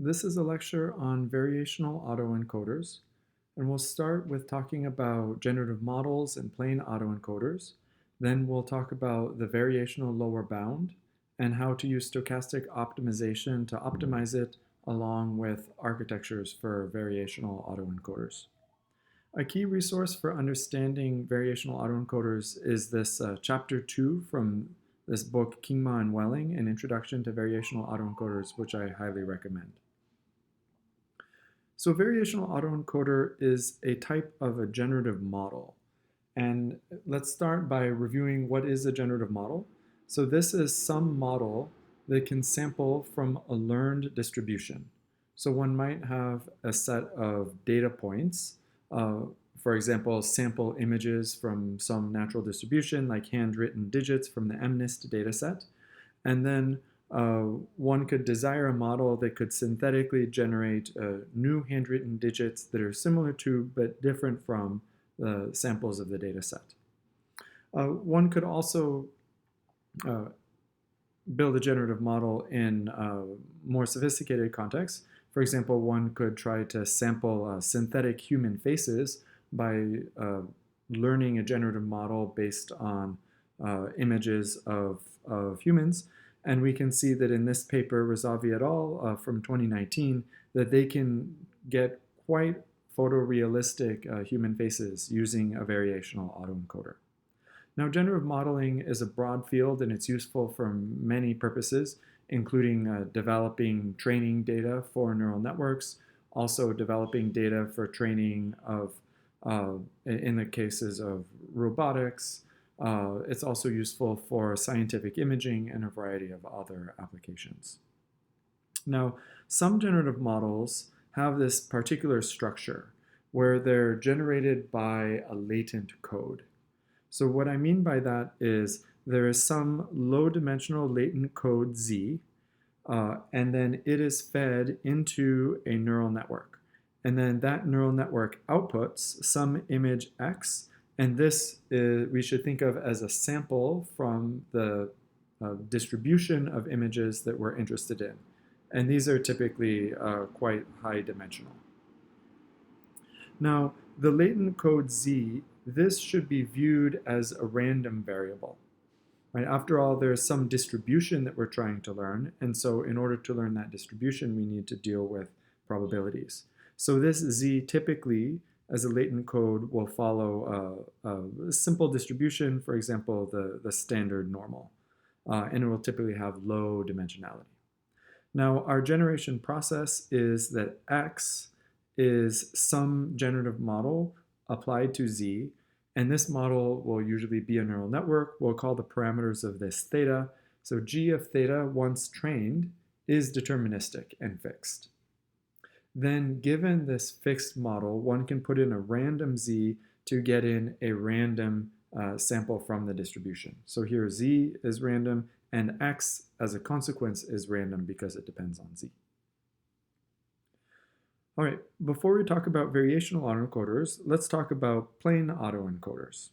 This is a lecture on variational autoencoders, and we'll start with talking about generative models and plain autoencoders. Then we'll talk about the variational lower bound and how to use stochastic optimization to optimize it along with architectures for variational autoencoders. A key resource for understanding variational autoencoders is this chapter 2 from this book, Kingma and Welling, An Introduction to Variational Autoencoders, which I highly recommend. So variational autoencoder is a type of a generative model. And let's start by reviewing what is a generative model. So this is some model that can sample from a learned distribution. So one might have a set of data points, for example, sample images from some natural distribution like handwritten digits from the MNIST dataset. And then one could desire a model that could synthetically generate new handwritten digits that are similar to but different from the samples of the data set. One could also build a generative model in more sophisticated contexts. For example, one could try to sample synthetic human faces by learning a generative model based on images of humans. And we can see that in this paper, Razavi et al. From 2019, that they can get quite photorealistic human faces using a variational autoencoder. Now, generative modeling is a broad field and it's useful for many purposes, including developing training data for neural networks, also developing data for training of, in the cases of robotics. It's also useful for scientific imaging and a variety of other applications. Now, some generative models have this particular structure where they're generated by a latent code. So what I mean by that is there is some low-dimensional latent code Z, and then it is fed into a neural network. And then that neural network outputs some image X, and this we should think of as a sample from the distribution of images that we're interested in. And these are typically quite high dimensional. Now, the latent code Z, this should be viewed as a random variable. Right? After all, there's some distribution that we're trying to learn, and so in order to learn that distribution, we need to deal with probabilities. So this Z typically, as a latent code, will follow a simple distribution, for example, the standard normal, and it will typically have low dimensionality. Now, our generation process is that X is some generative model applied to Z, and this model will usually be a neural network. We'll call the parameters of this theta. So G of theta, once trained, is deterministic and fixed. Then given this fixed model, one can put in a random Z to get in a random sample from the distribution. So here Z is random, and X, as a consequence, is random because it depends on Z. All right, before we talk about variational autoencoders, let's talk about plain autoencoders.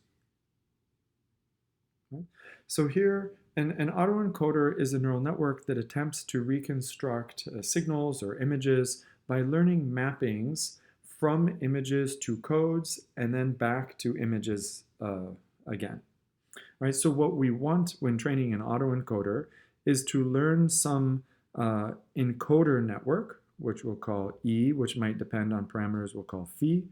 Okay. So here, an autoencoder is a neural network that attempts to reconstruct signals or images by learning mappings from images to codes and then back to images again. Right, so what we want when training an autoencoder is to learn some encoder network, which we'll call E, which might depend on parameters we'll call phi,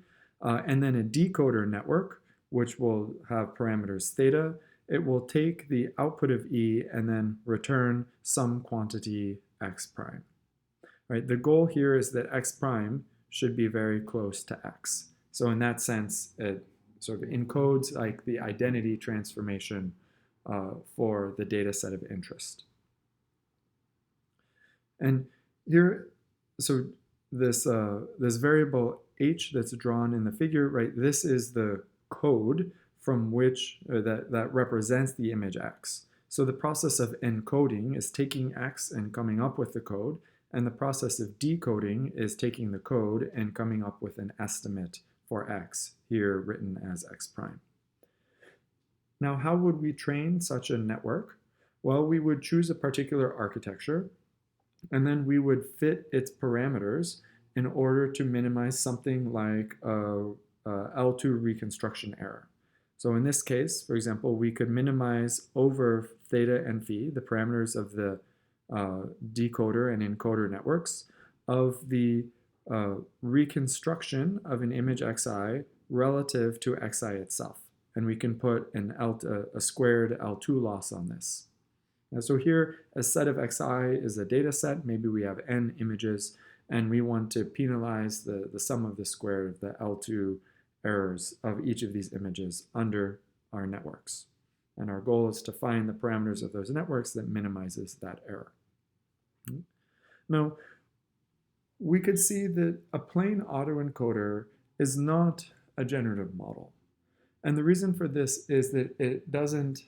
and then a decoder network, which will have parameters theta. It will take the output of E and then return some quantity x prime. Right, the goal here is that x prime should be very close to x. So in that sense, it sort of encodes like the identity transformation for the data set of interest. And here, so this variable h that's drawn in the figure, right, this is the code from which, that represents the image x. So the process of encoding is taking x and coming up with the code, and the process of decoding is taking the code and coming up with an estimate for x, here written as x prime. Now, how would we train such a network? Well, we would choose a particular architecture. and then we would fit its parameters in order to minimize something like a L2 reconstruction error. So in this case, for example, we could minimize over theta and phi, the parameters of the decoder and encoder networks, of the reconstruction of an image xi relative to xi itself. And we can put a squared L2 loss on this. And so here, a set of xi is a data set. Maybe we have n images, and we want to penalize the sum of the square of the L2 errors of each of these images under our networks. And our goal is to find the parameters of those networks that minimizes that error. Now, we could see that a plain autoencoder is not a generative model. And the reason for this is that it doesn't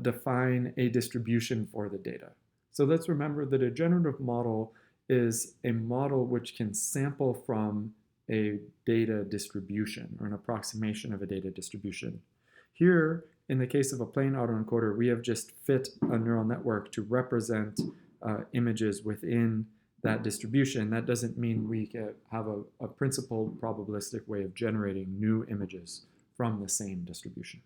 define a distribution for the data. So let's remember that a generative model is a model which can sample from a data distribution or an approximation of a data distribution. Here, in the case of a plain autoencoder, we have just fit a neural network to represent images within that distribution. That doesn't mean we can have a principled probabilistic way of generating new images from the same distribution.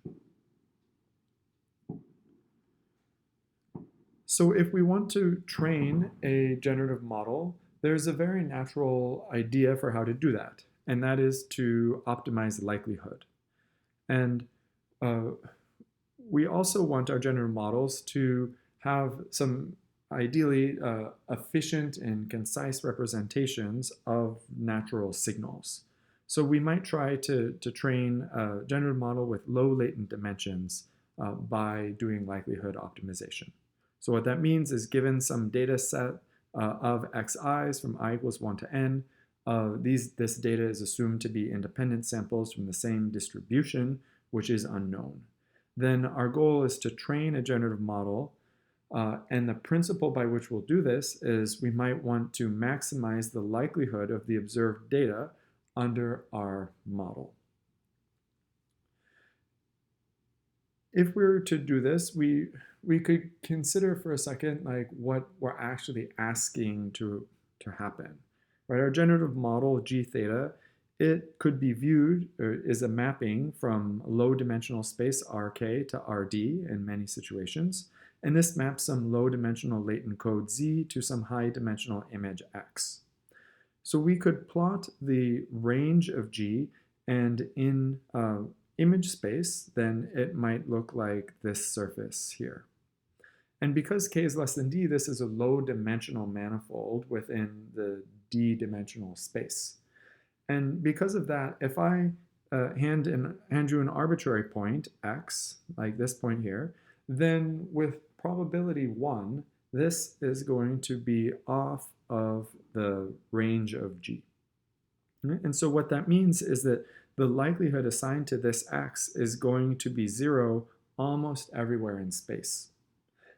So if we want to train a generative model, there's a very natural idea for how to do that, and that is to optimize likelihood. And we also want our generative models to have some ideally efficient and concise representations of natural signals. So we might try to train a generative model with low latent dimensions by doing likelihood optimization. So what that means is, given some data set of xi's from I equals 1 to n, this data is assumed to be independent samples from the same distribution, which is unknown. Then our goal is to train a generative model, and the principle by which we'll do this is we might want to maximize the likelihood of the observed data under our model. If we were to do this, we could consider for a second like what we're actually asking to happen. Right? Our generative model G theta, it could be viewed as a mapping from low dimensional space RK to RD in many situations. And this maps some low dimensional latent code Z to some high dimensional image X. So we could plot the range of G, and in image space, then it might look like this surface here. And because K is less than D, this is a low dimensional manifold within the D dimensional space. And because of that, if I hand you an arbitrary point, X, like this point here, then with probability 1, this is going to be off of the range of G. And so what that means is that the likelihood assigned to this X is going to be 0 almost everywhere in space.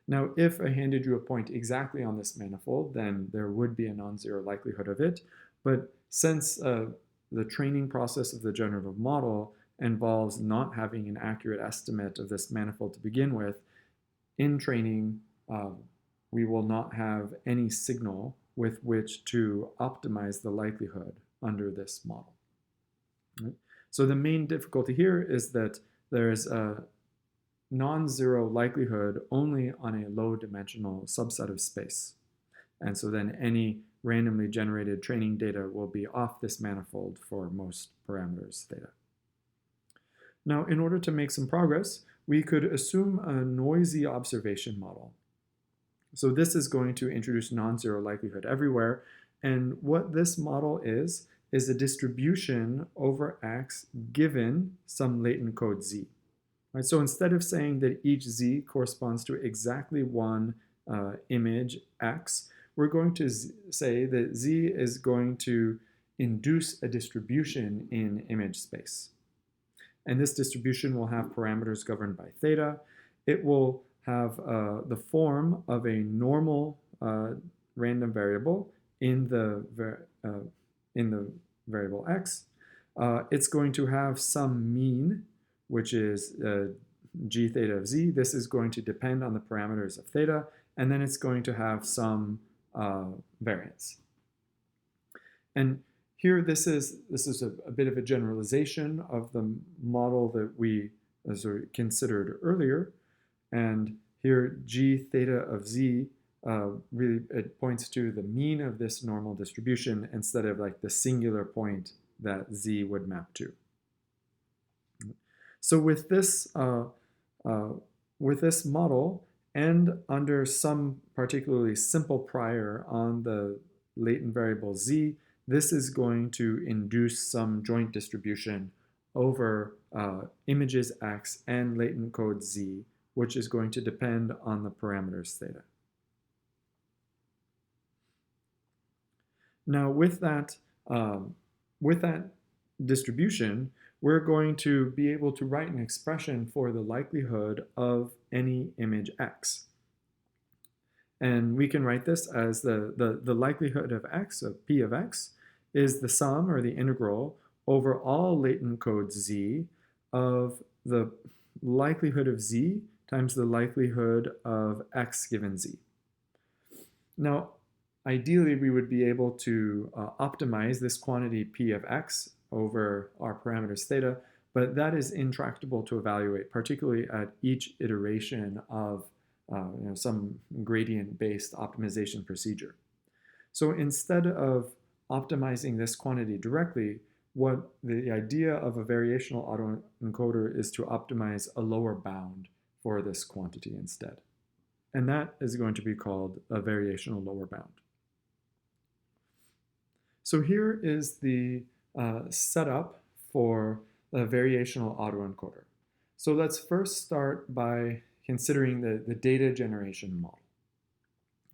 Now, if I handed you a point exactly on this manifold, then there would be a non-zero likelihood of it. But since the training process of the generative model involves not having an accurate estimate of this manifold to begin with, in training, we will not have any signal with which to optimize the likelihood under this model. Right? So the main difficulty here is that there's a non-zero likelihood only on a low dimensional subset of space. And so then any randomly generated training data will be off this manifold for most parameters theta. Now, in order to make some progress, we could assume a noisy observation model. So this is going to introduce non-zero likelihood everywhere. And what this model is a distribution over X given some latent code Z. Right? So instead of saying that each Z corresponds to exactly one image X, we're going to say that Z is going to induce a distribution in image space. And this distribution will have parameters governed by theta. It will have the form of a normal random variable in the variable X. It's going to have some mean, which is G theta of Z. This is going to depend on the parameters of theta. And then it's going to have some variance. And here, this is a bit of a generalization of the model that we considered earlier. And here, g theta of z, really it points to the mean of this normal distribution instead of like the singular point that z would map to. So with this model, and under some particularly simple prior on the latent variable z, this is going to induce some joint distribution over images x and latent code z, which is going to depend on the parameters theta. Now with that distribution, we're going to be able to write an expression for the likelihood of any image x. And we can write this as the likelihood of x, of p of x, is the sum or the integral over all latent code z of the likelihood of z times the likelihood of x given z. Now, ideally, we would be able to optimize this quantity p of x over our parameters theta, but that is intractable to evaluate, particularly at each iteration of some gradient-based optimization procedure. So instead of optimizing this quantity directly, what the idea of a variational autoencoder is to optimize a lower bound for this quantity instead. And that is going to be called a variational lower bound. So here is the setup for a variational autoencoder. So let's first start by considering the data generation model.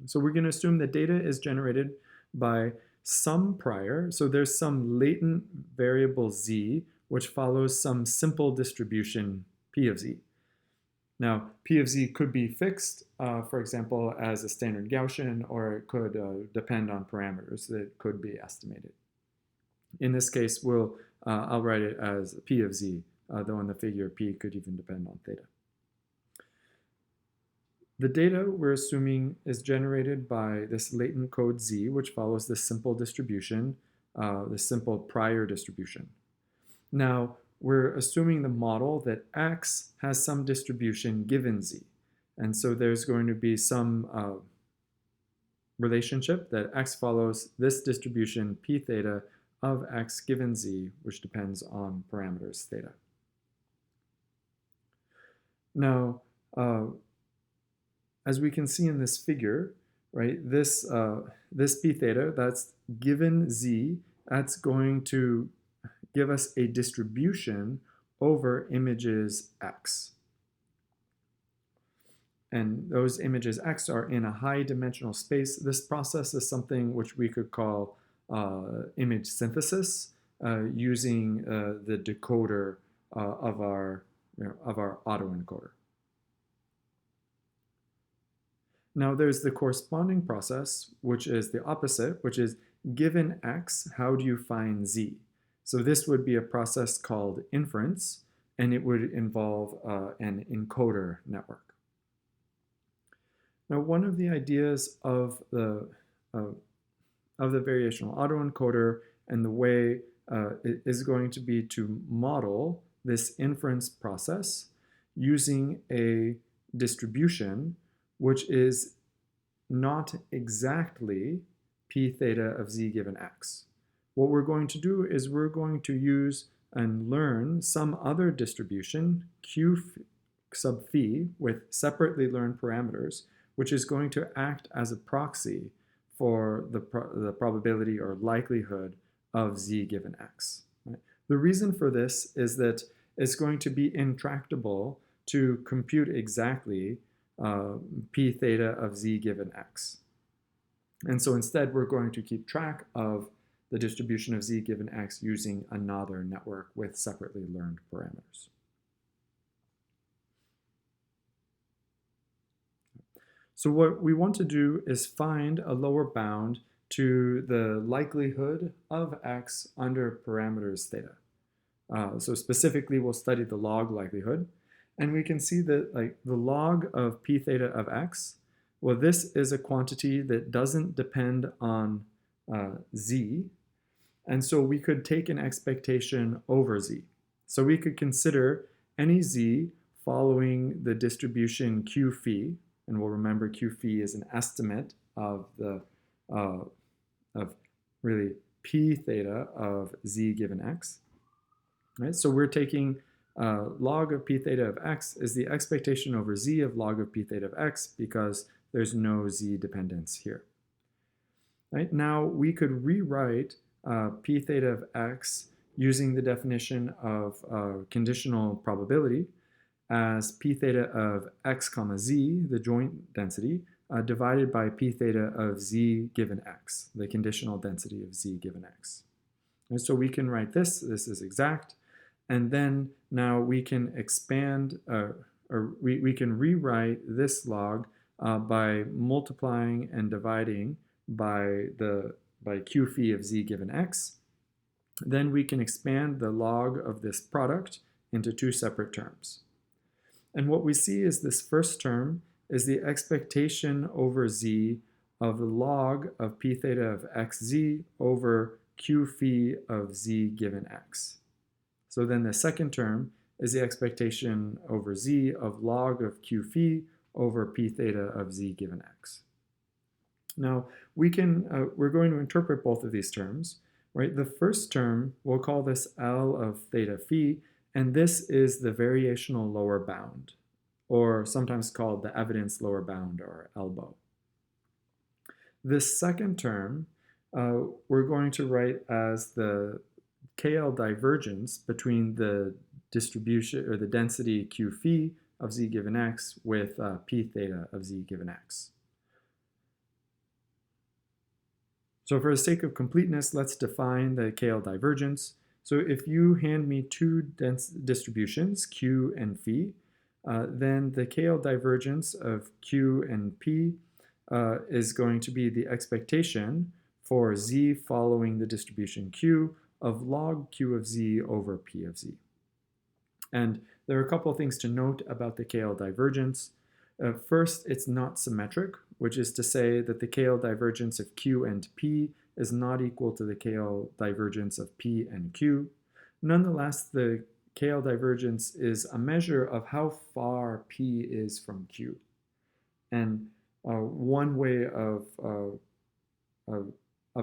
So we're going to assume that data is generated by some prior. So there's some latent variable z, which follows some simple distribution p of z. Now, p of z could be fixed, for example, as a standard Gaussian, or it could depend on parameters that could be estimated. In this case, I'll write it as p of z, though in the figure p could even depend on theta. The data we're assuming is generated by this latent code z, which follows this simple distribution, this simple prior distribution. Now, we're assuming the model that x has some distribution given z. And so there's going to be some relationship that x follows this distribution p theta of x given z, which depends on parameters theta. Now, as we can see in this figure, right, this p theta, that's given z, that's going to give us a distribution over images x. And those images x are in a high dimensional space. This process is something which we could call image synthesis using the decoder of our autoencoder. Now there's the corresponding process, which is the opposite, which is given x, how do you find z? So this would be a process called inference, and it would involve an encoder network. Now, one of the ideas of the variational autoencoder and the way it is going to be to model this inference process using a distribution which is not exactly p theta of z given x. What we're going to do is we're going to use and learn some other distribution, q sub phi, with separately learned parameters, which is going to act as a proxy for the probability or likelihood of z given x. Right? The reason for this is that it's going to be intractable to compute exactly p theta of z given x. And so instead, we're going to keep track of the distribution of z given x using another network with separately learned parameters. So what we want to do is find a lower bound to the likelihood of x under parameters theta. So specifically, we'll study the log likelihood. And we can see that the log of p theta of x Well, this is a quantity that doesn't depend on z, and so we could take an expectation over z. So we could consider any z following the distribution q phi, and we'll remember q phi is an estimate of the of really p theta of z given x. Right? So we're taking log of p theta of x is the expectation over z of log of p theta of x because there's no z dependence here. Right? Now we could rewrite p theta of x using the definition of conditional probability as p theta of x comma z, the joint density, divided by p theta of z given x, the conditional density of z given x. And so we can write this is exact, and then now we can expand, or we can rewrite this log by multiplying and dividing by q phi of z given x. Then we can expand the log of this product into two separate terms. And what we see is this first term is the expectation over z of the log of p theta of xz over q phi of z given x. So then the second term is the expectation over z of log of q phi over p theta of z given x. Now we're going to interpret both of these terms, right? The first term, we'll call this L of theta phi, and this is the variational lower bound, or sometimes called the evidence lower bound, or elbow. This second term, we're going to write as the KL divergence between the distribution, or the density q phi of z given x with p theta of z given x. So for the sake of completeness, let's define the KL divergence. So if you hand me two distributions, q and phi, then the KL divergence of q and p is going to be the expectation for z following the distribution q of log q of z over p of z. And there are a couple of things to note about the KL divergence. First, it's not symmetric, which is to say that the KL divergence of q and p is not equal to the KL divergence of p and q. Nonetheless, the KL divergence is a measure of how far p is from q. And one way of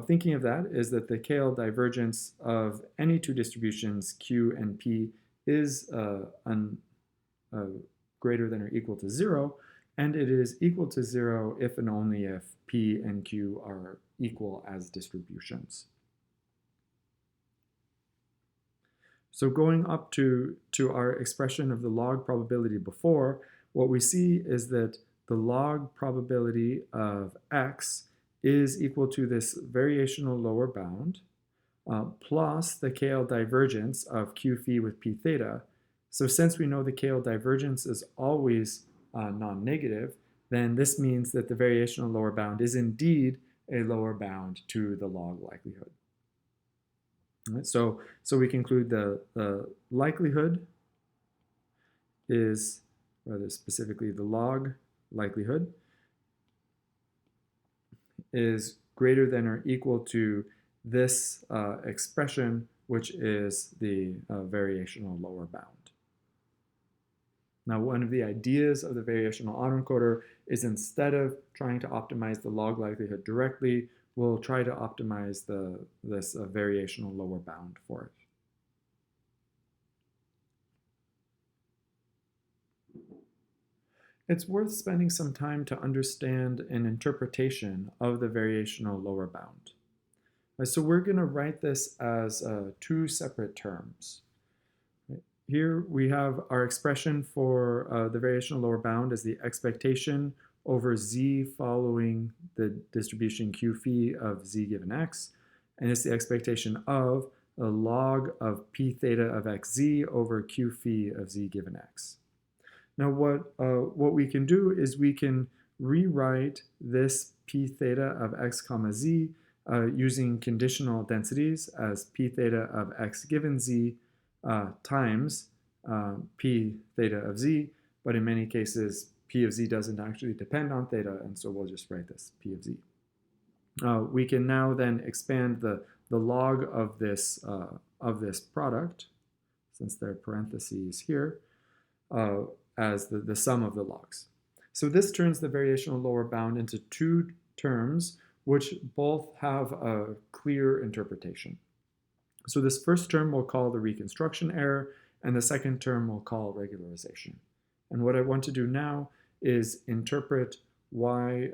thinking of that is that the KL divergence of any two distributions, q and p, is greater than or equal to 0, and it is equal to 0 if and only if p and q are equal as distributions. So going up to our expression of the log probability before, what we see is that the log probability of x is equal to this variational lower bound plus the KL divergence of q phi with p theta. So since we know the KL divergence is always non-negative, then this means that the variational lower bound is indeed a lower bound to the log likelihood. Right, so we conclude the likelihood is, rather specifically the log likelihood, is greater than or equal to this expression, which is the variational lower bound. Now, one of the ideas of the variational autoencoder is instead of trying to optimize the log likelihood directly, we'll try to optimize this variational lower bound for it. It's worth spending some time to understand an interpretation of the variational lower bound. So we're going to write this as two separate terms. Here we have our expression for the variational lower bound as the expectation over z following the distribution q phi of z given x, and it's the expectation of the log of p theta of xz over q phi of z given x. Now what we can do is we can rewrite this p theta of x comma z using conditional densities as p theta of x given z times p theta of z, but in many cases P of z doesn't actually depend on theta, and so we'll just write this P of z. We can now then expand the log of this product, since there are parentheses here, as the sum of the logs. So this turns the variational lower bound into two terms which both have a clear interpretation. So this first term we'll call the reconstruction error, and the second term we'll call regularization. And what I want to do now is interpret why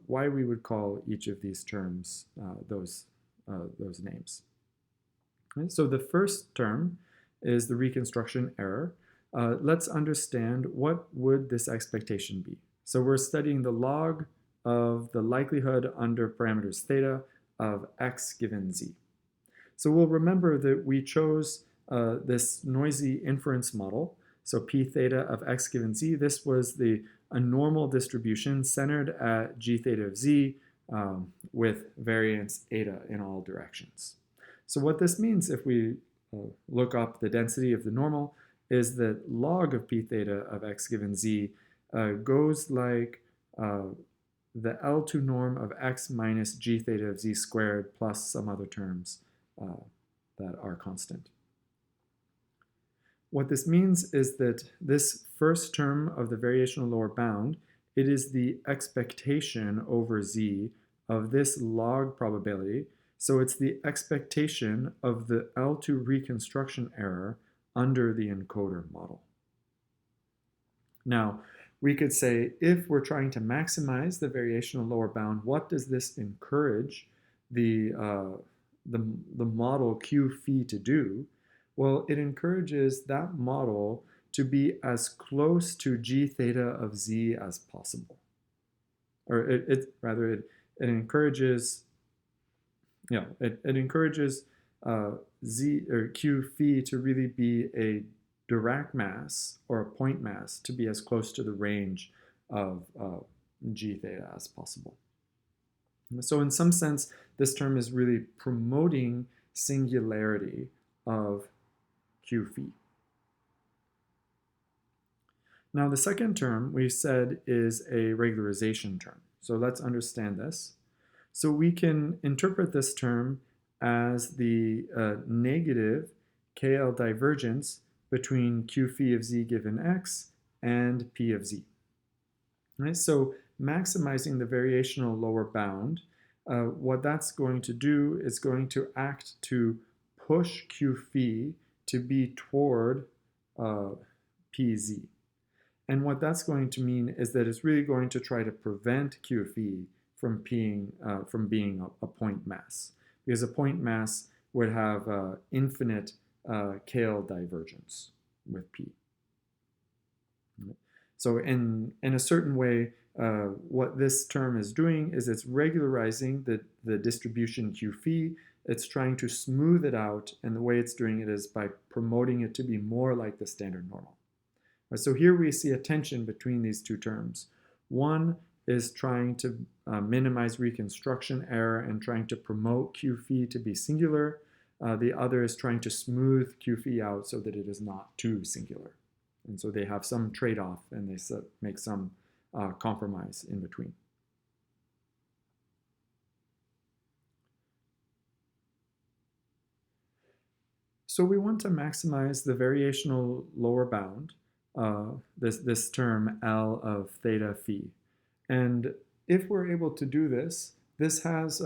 we would call each of these terms those names. Okay, so the first term is the reconstruction error. Let's understand what would this expectation be. So we're studying the log of the likelihood under parameters theta of x given z. So we'll remember that we chose this noisy inference model. So p theta of x given z, this was a normal distribution centered at g theta of z with variance eta in all directions. So what this means, if we look up the density of the normal, is that log of p theta of x given z goes like the L2 norm of x minus g theta of z squared plus some other terms that are constant. What this means is that this first term of the variational lower bound, it is the expectation over z of this log probability. So it's the expectation of the L2 reconstruction error under the encoder model. Now, we could say, if we're trying to maximize the variational lower bound, what does this encourage the model Q phi to do? Well, it encourages that model to be as close to g theta of z as possible. Or it encourages, it encourages z or Q phi to really be a Dirac mass or a point mass to be as close to the range of g theta as possible. So in some sense, this term is really promoting singularity of Q phi. Now the second term we said is a regularization term. So let's understand this. So we can interpret this term as the negative KL divergence between Q phi of z given x and P of z. Right? So maximizing the variational lower bound, what that's going to do is going to act to push Q phi to be toward PZ. And what that's going to mean is that it's really going to try to prevent Q phi from being a point mass, because a point mass would have infinite KL divergence with P. So in a certain way, what this term is doing is it's regularizing the distribution Q phi. It's trying to smooth it out, and the way it's doing it is by promoting it to be more like the standard normal. So here we see a tension between these two terms. One is trying to minimize reconstruction error and trying to promote Q phi to be singular. The other is trying to smooth Q phi out so that it is not too singular. And so they have some trade-off, and they make some compromise in between. So we want to maximize the variational lower bound, this term L of theta phi. And if we're able to do this, this has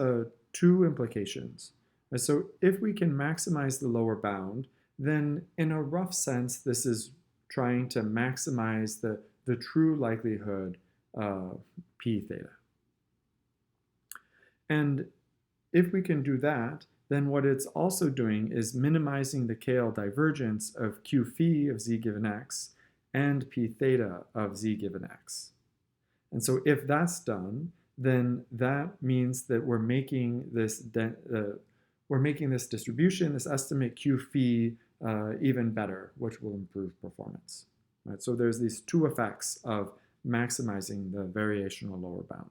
two implications. So if we can maximize the lower bound, then in a rough sense, this is trying to maximize the true likelihood P theta. And if we can do that, then what it's also doing is minimizing the KL divergence of Q phi of z given x and P theta of z given x. And so if that's done, then that means that we're making this distribution, this estimate Q phi, even better, which will improve performance. Right? So there's these two effects of maximizing the variational lower bound.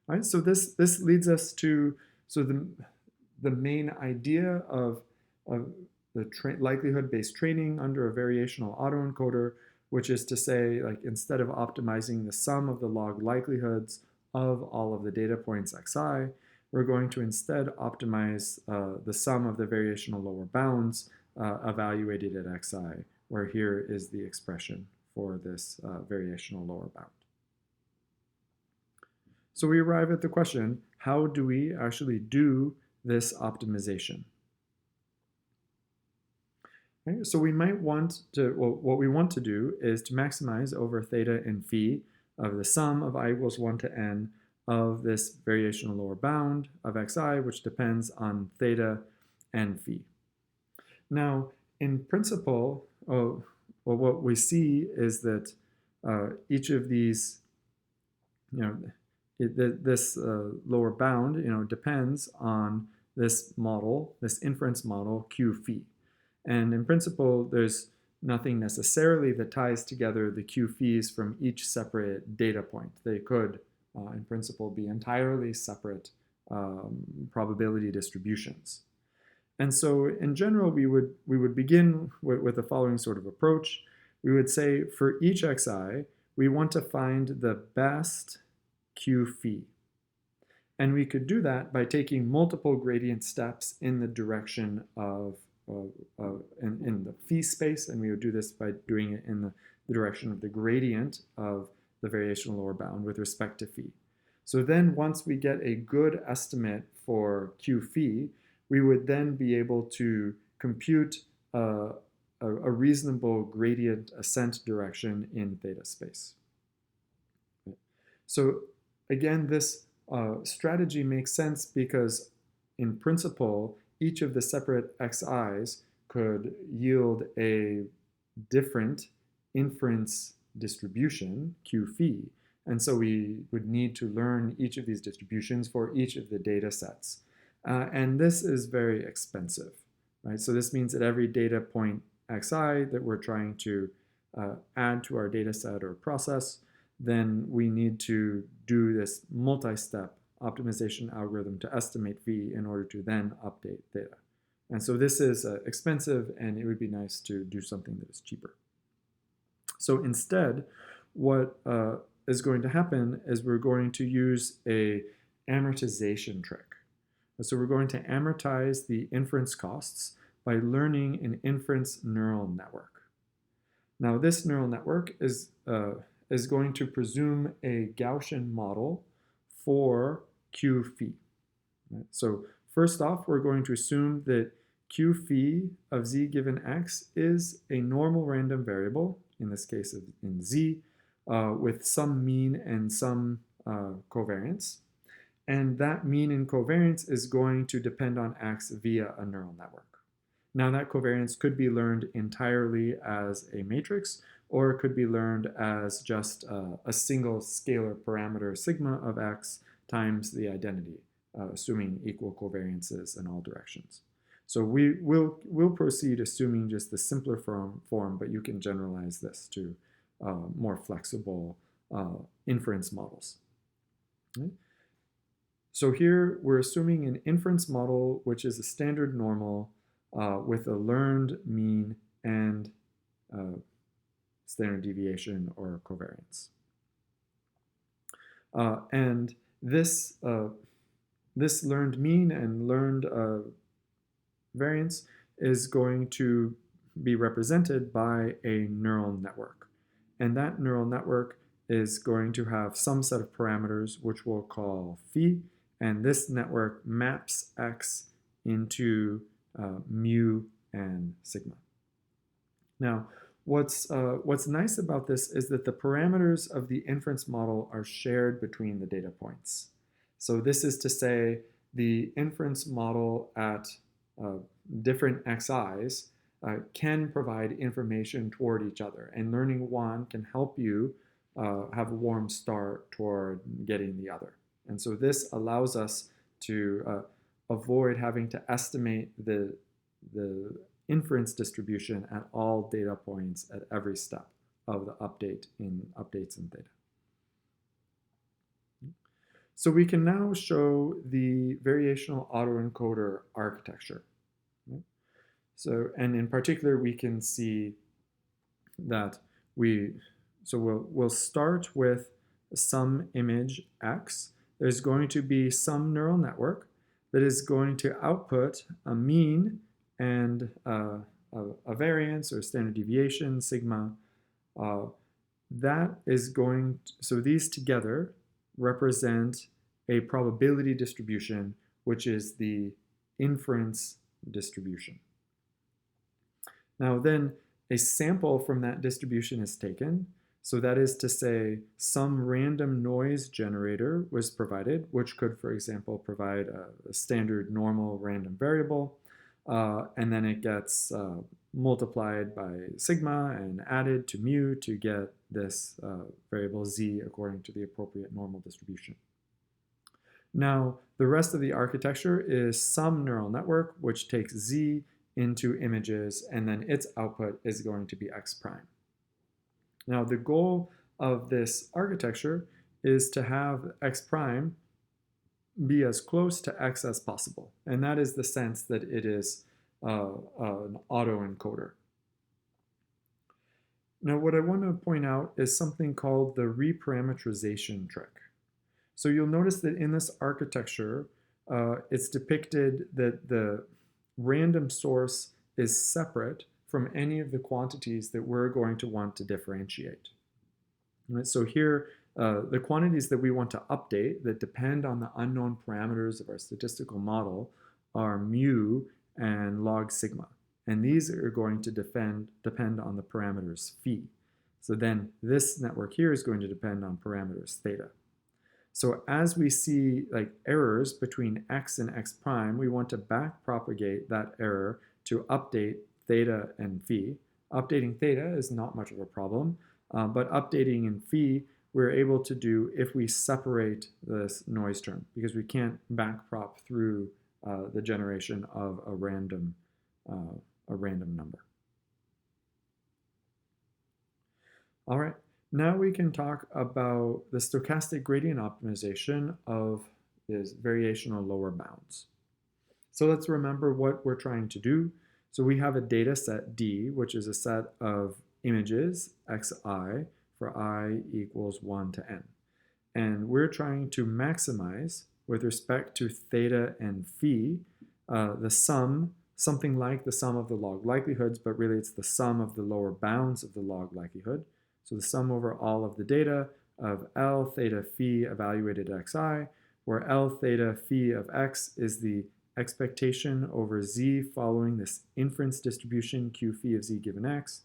All right, so this leads us to the main idea of the likelihood-based training under a variational autoencoder, which is to say, like, instead of optimizing the sum of the log likelihoods of all of the data points xi, we're going to instead optimize the sum of the variational lower bounds evaluated at xi, where here is the expression for this variational lower bound. So we arrive at the question, how do we actually do this optimization? Okay, so we might want to, well, what we want to do is to maximize over theta and phi of the sum of I equals 1 to n of this variational lower bound of xi, which depends on theta and phi. Now, in principle, well, what we see is that each of these, this lower bound, depends on this model, this inference model, Q phi. And in principle, there's nothing necessarily that ties together the Q phis from each separate data point. They could, in principle, be entirely separate probability distributions. And so in general, we would begin with the following sort of approach. We would say for each xi, we want to find the best Q phi. And we could do that by taking multiple gradient steps in the direction of in the phi space, and we would do this by doing it in the direction of the gradient of the variational lower bound with respect to phi. So then once we get a good estimate for Q phi, we would then be able to compute a reasonable gradient ascent direction in theta space. So again, this strategy makes sense because in principle, each of the separate xi's could yield a different inference distribution, Q phi, and so we would need to learn each of these distributions for each of the data sets. And this is very expensive, right? So this means that every data point xi that we're trying to add to our data set or process, then we need to do this multi-step optimization algorithm to estimate phi in order to then update theta. And so this is expensive, and it would be nice to do something that is cheaper. So instead, what is going to happen is we're going to use a amortization trick. So we're going to amortize the inference costs by learning an inference neural network. Now this neural network is going to presume a Gaussian model for Q phi. Right? So first off, we're going to assume that Q phi of z given x is a normal random variable, in this case in z, with some mean and some covariance. And that mean and covariance is going to depend on x via a neural network. Now that covariance could be learned entirely as a matrix, or it could be learned as just a single scalar parameter sigma of x times the identity, assuming equal covariances in all directions. So we'll proceed assuming just the simpler form, but you can generalize this to more flexible inference models. Okay? So here we're assuming an inference model which is a standard normal with a learned mean and standard deviation or covariance. And this learned mean and learned variance is going to be represented by a neural network. And that neural network is going to have some set of parameters which we'll call phi, and this network maps x into mu and sigma. Now, what's nice about this is that the parameters of the inference model are shared between the data points. So this is to say the inference model at different xi's can provide information toward each other, and learning one can help you have a warm start toward getting the other. And so this allows us to avoid having to estimate the inference distribution at all data points at every step of the updates in theta. So we can now show the variational autoencoder architecture. So, and in particular, we can see that we'll start with some image X. There's going to be some neural network that is going to output a mean and a variance or standard deviation, sigma. That is going to, so these together represent a probability distribution, which is the inference distribution. Now then, a sample from that distribution is taken. So that is to say, some random noise generator was provided, which could, for example, provide a standard normal random variable, and then it gets multiplied by sigma and added to mu to get this variable z according to the appropriate normal distribution. Now, the rest of the architecture is some neural network, which takes z into images, and then its output is going to be x prime. Now, the goal of this architecture is to have x prime be as close to x as possible, and that is the sense that it is an autoencoder. Now, what I want to point out is something called the reparameterization trick. So you'll notice that in this architecture, it's depicted that the random source is separate from any of the quantities that we're going to want to differentiate. Right, so here, the quantities that we want to update that depend on the unknown parameters of our statistical model are mu and log sigma. And these are going to depend on the parameters phi. So then this network here is going to depend on parameters theta. So as we see like errors between x and x prime, we want to backpropagate that error to update theta and phi. Updating theta is not much of a problem, but updating in phi we're able to do if we separate this noise term, because we can't backprop through the generation of a random number. All right. Now we can talk about the stochastic gradient optimization of these variational lower bounds. So let's remember what we're trying to do. So we have a data set D, which is a set of images, xi, for I equals 1 to n. And we're trying to maximize, with respect to theta and phi, the sum, something like the sum of the log likelihoods, but really it's the sum of the lower bounds of the log likelihood. So the sum over all of the data of L theta phi evaluated at xi, where L theta phi of x is the expectation over z following this inference distribution q phi of z given x,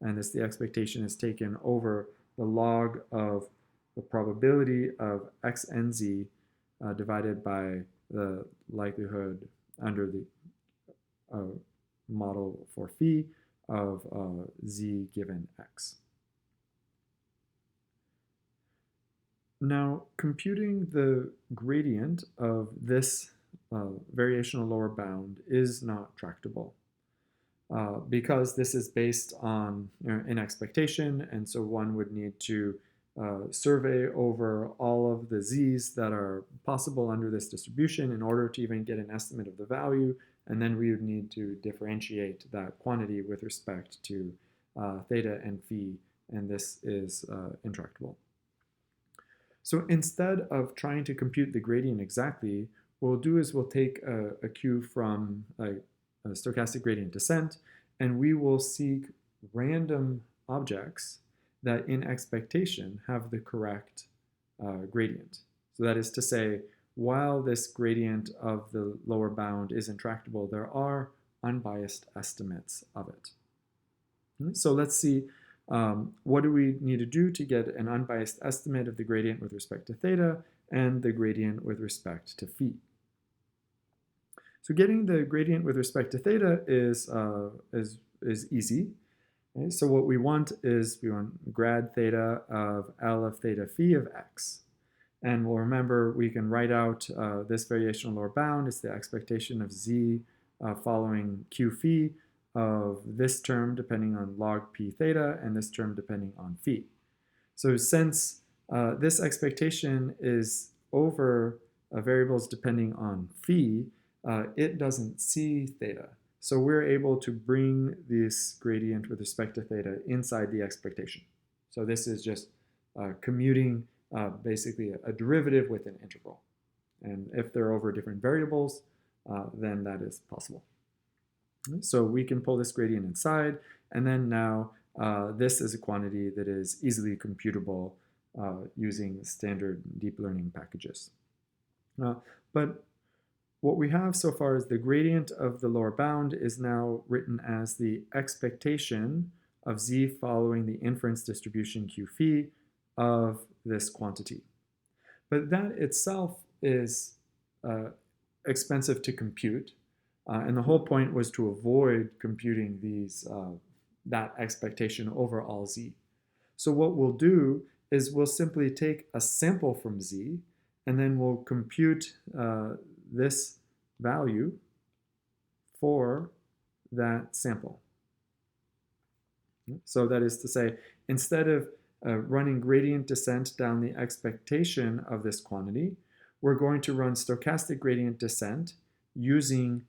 and the expectation is taken over the log of the probability of x and z divided by the likelihood under the model for phi of z given x. Now, computing the gradient of this variational lower bound is not tractable because this is based on an expectation, and so one would need to survey over all of the z's that are possible under this distribution in order to even get an estimate of the value, and then we would need to differentiate that quantity with respect to theta and phi, and this is intractable. So instead of trying to compute the gradient exactly, what we'll do is we'll take a cue from a stochastic gradient descent, and we will seek random objects that in expectation have the correct gradient. So that is to say, while this gradient of the lower bound is intractable, there are unbiased estimates of it. So let's see, what do we need to do to get an unbiased estimate of the gradient with respect to theta and the gradient with respect to phi? So getting the gradient with respect to theta is easy. Okay? So what we want is we want grad theta of L of theta phi of x. And we'll remember we can write out this variational lower bound is the expectation of z following q phi of this term depending on log p theta and this term depending on phi. So since this expectation is over variables depending on phi, it doesn't see theta. So we're able to bring this gradient with respect to theta inside the expectation. So this is just commuting basically a derivative with an integral. And if they're over different variables, then that is possible. So we can pull this gradient inside, and then now this is a quantity that is easily computable using standard deep learning packages. But what we have so far is the gradient of the lower bound is now written as the expectation of z following the inference distribution q phi of this quantity. But that itself is expensive to compute, and the whole point was to avoid computing these that expectation over all z. So what we'll do is we'll simply take a sample from z, and then we'll compute this value for that sample. So that is to say, instead of running gradient descent down the expectation of this quantity, we're going to run stochastic gradient descent using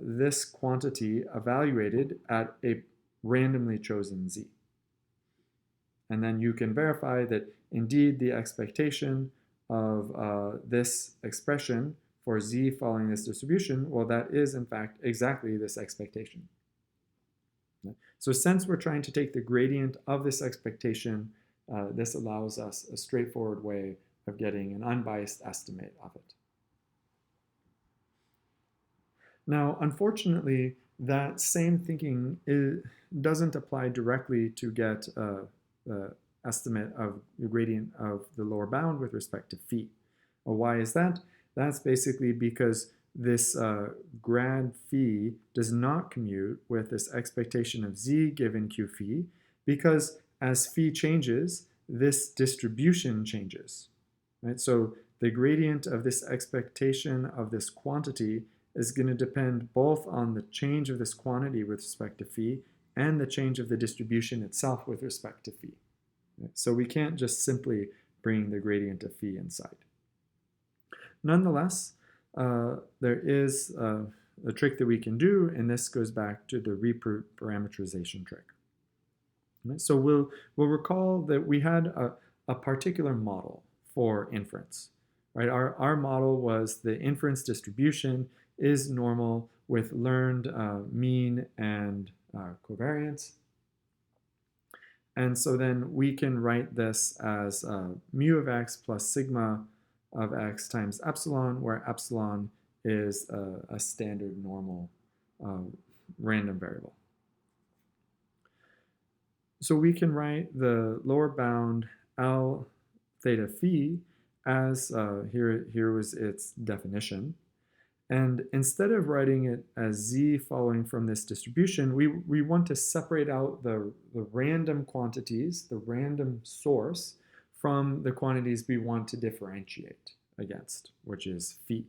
this quantity evaluated at a randomly chosen z. And then you can verify that indeed the expectation of this expression for z following this distribution, well, that is in fact exactly this expectation. So since we're trying to take the gradient of this expectation, this allows us a straightforward way of getting an unbiased estimate of it. Now, unfortunately, that same thinking doesn't apply directly to get the estimate of the gradient of the lower bound with respect to phi. Well, why is that? That's basically because this grad phi does not commute with this expectation of z given q phi, because as phi changes, this distribution changes. Right? So the gradient of this expectation of this quantity is going to depend both on the change of this quantity with respect to phi and the change of the distribution itself with respect to phi. Right? So we can't just simply bring the gradient of phi inside. Nonetheless, there is a trick that we can do, and this goes back to the reparameterization trick. Right? So we'll recall that we had a particular model for inference. Right? Our model was the inference distribution is normal with learned mean and covariance. And so then we can write this as mu of x plus sigma of x times epsilon, where epsilon is a standard normal random variable. So we can write the lower bound L theta phi as, here was its definition. And instead of writing it as z following from this distribution, we want to separate out the random quantities, the random source, from the quantities we want to differentiate against, which is phi.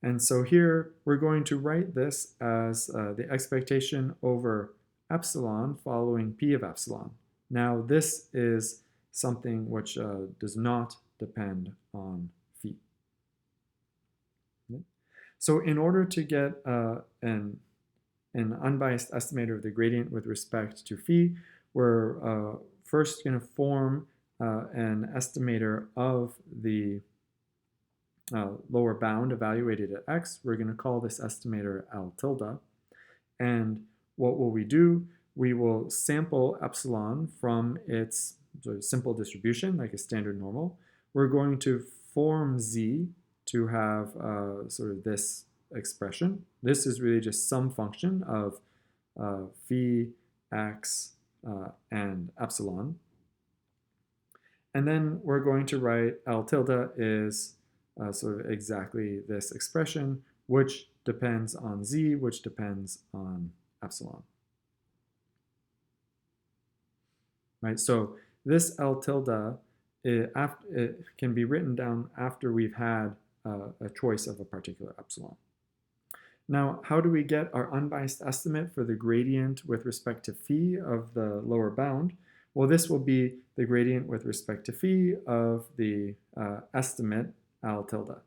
And so here we're going to write this as the expectation over epsilon following p of epsilon. Now this is something which does not depend on phi. So in order to get an unbiased estimator of the gradient with respect to phi, we're first going to form an estimator of the lower bound evaluated at x. We're going to call this estimator L tilde. And what will we do? We will sample epsilon from its sort of simple distribution, like a standard normal. We're going to form z to have sort of this expression. This is really just some function of phi, x, and epsilon. And then we're going to write L tilde is sort of exactly this expression, which depends on z, which depends on epsilon. Right, so this L tilde, it can be written down after we've had a choice of a particular epsilon. Now, how do we get our unbiased estimate for the gradient with respect to phi of the lower bound? Well, this will be the gradient with respect to phi of the estimate L tilde.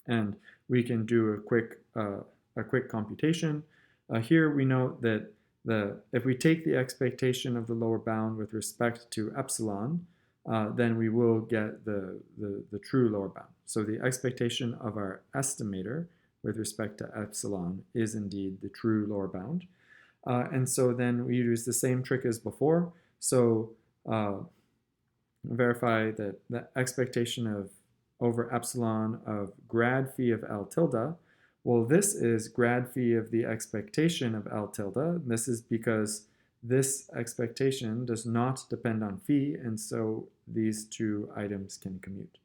And we can do a quick a quick computation. Here we note that if we take the expectation of the lower bound with respect to epsilon, then we will get the true lower bound. So the expectation of our estimator with respect to epsilon is indeed the true lower bound. And so then we use the same trick as before. So verify that the expectation of over epsilon of grad phi of L tilde, well, this is grad phi of the expectation of L tilde. This is because this expectation does not depend on phi, and so these two items can commute.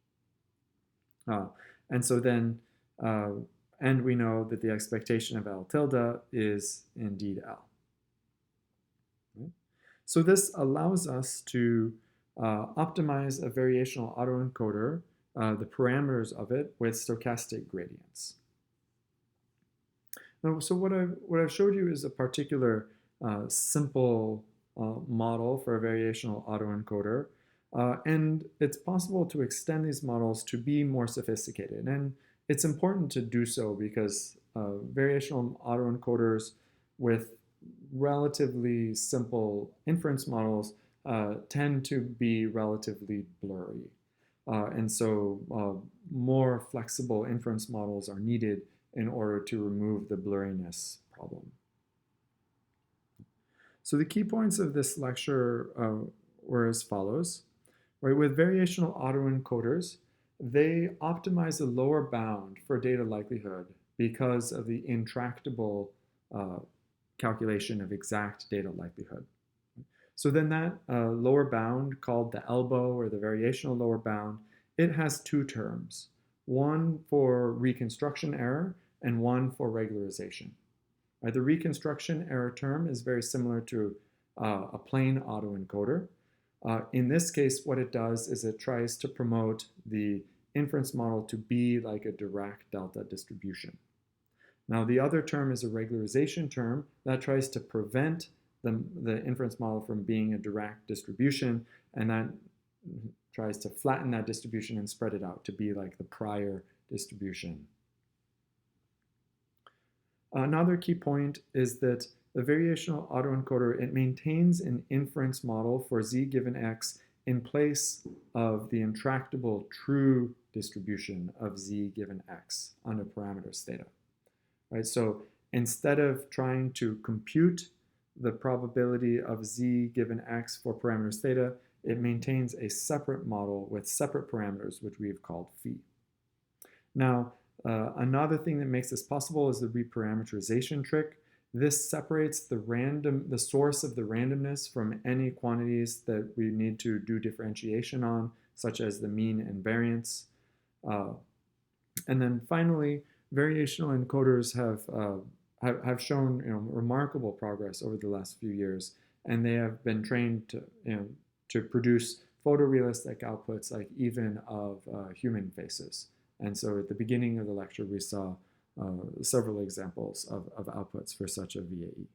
And so then, and we know that the expectation of L tilde is indeed L. Right? So this allows us to optimize a variational autoencoder, the parameters of it, with stochastic gradients. Now, so what I've showed you is a particular simple model for a variational autoencoder, and it's possible to extend these models to be more sophisticated. And it's important to do so because variational autoencoders with relatively simple inference models tend to be relatively blurry. And so more flexible inference models are needed in order to remove the blurriness problem. So the key points of this lecture were as follows. Right, with variational autoencoders, they optimize the lower bound for data likelihood because of the intractable calculation of exact data likelihood. So then that lower bound, called the elbow or the variational lower bound, it has two terms, one for reconstruction error and one for regularization. Right, the reconstruction error term is very similar to a plain autoencoder. In this case, what it does is it tries to promote the inference model to be like a Dirac delta distribution. Now, the other term is a regularization term that tries to prevent the inference model from being a Dirac distribution, and that tries to flatten that distribution and spread it out to be like the prior distribution. Another key point is that the variational autoencoder, it maintains an inference model for z given x in place of the intractable true distribution of z given x under parameters theta. Right? So instead of trying to compute the probability of z given x for parameters theta, it maintains a separate model with separate parameters, which we've called phi. Now, another thing that makes this possible is the reparameterization trick. This separates the source of the randomness from any quantities that we need to do differentiation on, such as the mean and variance. And then finally, variational encoders have shown remarkable progress over the last few years, and they have been trained to produce photorealistic outputs like even of human faces. And so at the beginning of the lecture, we saw several examples of outputs for such a VAE.